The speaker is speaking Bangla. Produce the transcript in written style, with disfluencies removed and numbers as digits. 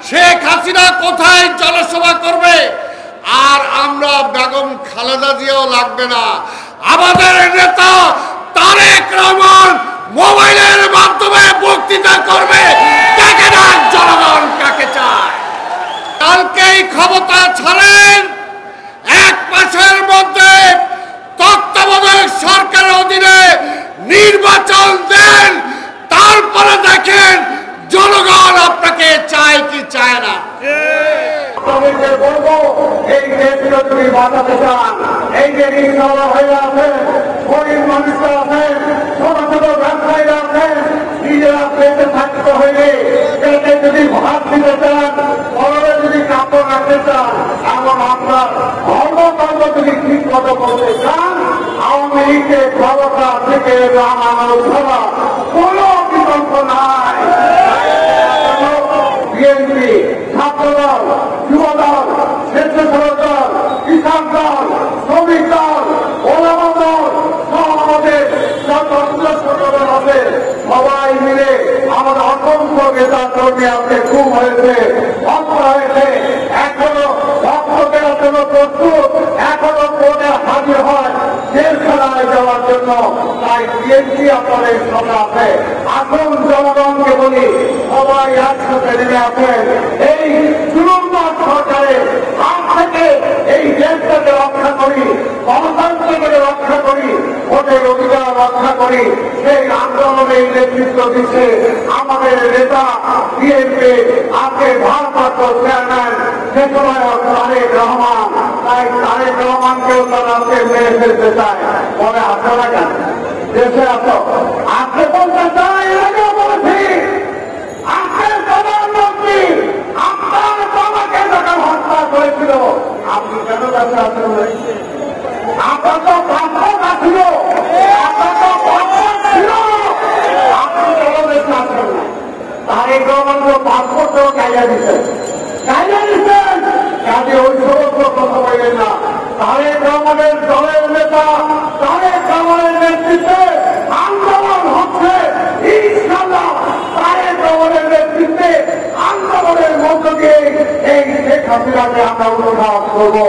শেখ হাসিনা কোথায় জনসভা করবে, আর আমরা বেগম খালেদা জিয়াও লাগবে না। আমাদের নেতা তারেক রহমান মোবাইলের মাধ্যমে বক্তৃতা করবে, কাকে ডাক জনগণ কাকে চায়। কালকেই ক্ষমতা ছাড়েন, এক মাসের মধ্যে তত্ত্বাবধায়ক সরকারের অধীনে নির্বাচন দেন, তারপরে দেখেন জনগণ আপনাকে চায় কি চায় না। এই দেশকে তুমি বাঁচাতে চান, এই যে রিক্সাওয়ালা হয়ে আছেন, গরিব মানুষরা আছেন, ছোট ছোট ব্যবসায়ীরা আছেন, নিজেরা পেটে থাকতে হইলে পেটে যদি ভাত দিতে চান, ঘরে যদি কাপড় রাখতে চান, এমন আপনার ধর্মকর্ম যদি ঠিক মতো করতে চান, আওয়ামী লীগের ক্ষমতা থেকে নামানো ছাড়া কোনো বিকল্প নাই। বিএনপি, ছাত্রদল, যুবদল, স্বেচ্ছাসেবক দল, কিষাণ দল, শ্রমিক দল, ওলামা দল, আমাদের যত সংগঠন আছে সবাই মিলে আমাদের অসংখ্য নেতা কর্মী আছে, খুব হয়েছে, হত্যা হয়েছে, এখনো রক্ত দেওয়ার জন্য প্রস্তুত, এখনো কোর্টে হাজির হয় জেলখানায় যাওয়ার জন্য। তাই বিএনপি আপনাদের সঙ্গে আছে। আসুন জনগণকে বলি, সবাই একসাথে নেমে আছেন, এই জুলুমবাজ সরকারের হাত থেকে এই দেশটাকে রক্ষা করি, গণতন্ত্রকে রক্ষা করি, ভোটের অধিকার রক্ষা করি। সেই আন্দোলনের নেতৃত্ব দিচ্ছে আমাদের নেতা বিএনপি আজকে ভারপ্রাপ্ত চেয়ারম্যান দেশনায়ক তারেক রহমান। তাই তারেক রহমানকেও তারা আজকে মেরে ফেলতে চায়। বলে আসো না কেন, দেশে আসো, আজকে বলতে চাই, এটাকেও বলেছি, আজকের প্রধানমন্ত্রী আপনার বাবাকে যখন হত্যা করেছিল, আপনি কেন কাছে আসেন? আপনার তো পাসপোর্ট আছিল, আপনার তো পাসপোর্ট ছিল, আপনি কেন দেশে আসেন না? তারেক রহমান পাসপোর্ট কাইয়া দিচ্ছেন, কাজে ওই সমস্ত কথা বললেন না। তারেক রহমানের দলের নেতা, তারেক রহমানের নেতৃত্বে আন্দোলন হচ্ছে, ইনশাআল্লাহ তারেক রহমানের নেতৃত্বে আন্দোলনের মধ্য দিয়ে এই শেখ হাসিনাকে আমরা উৎখাত করবো।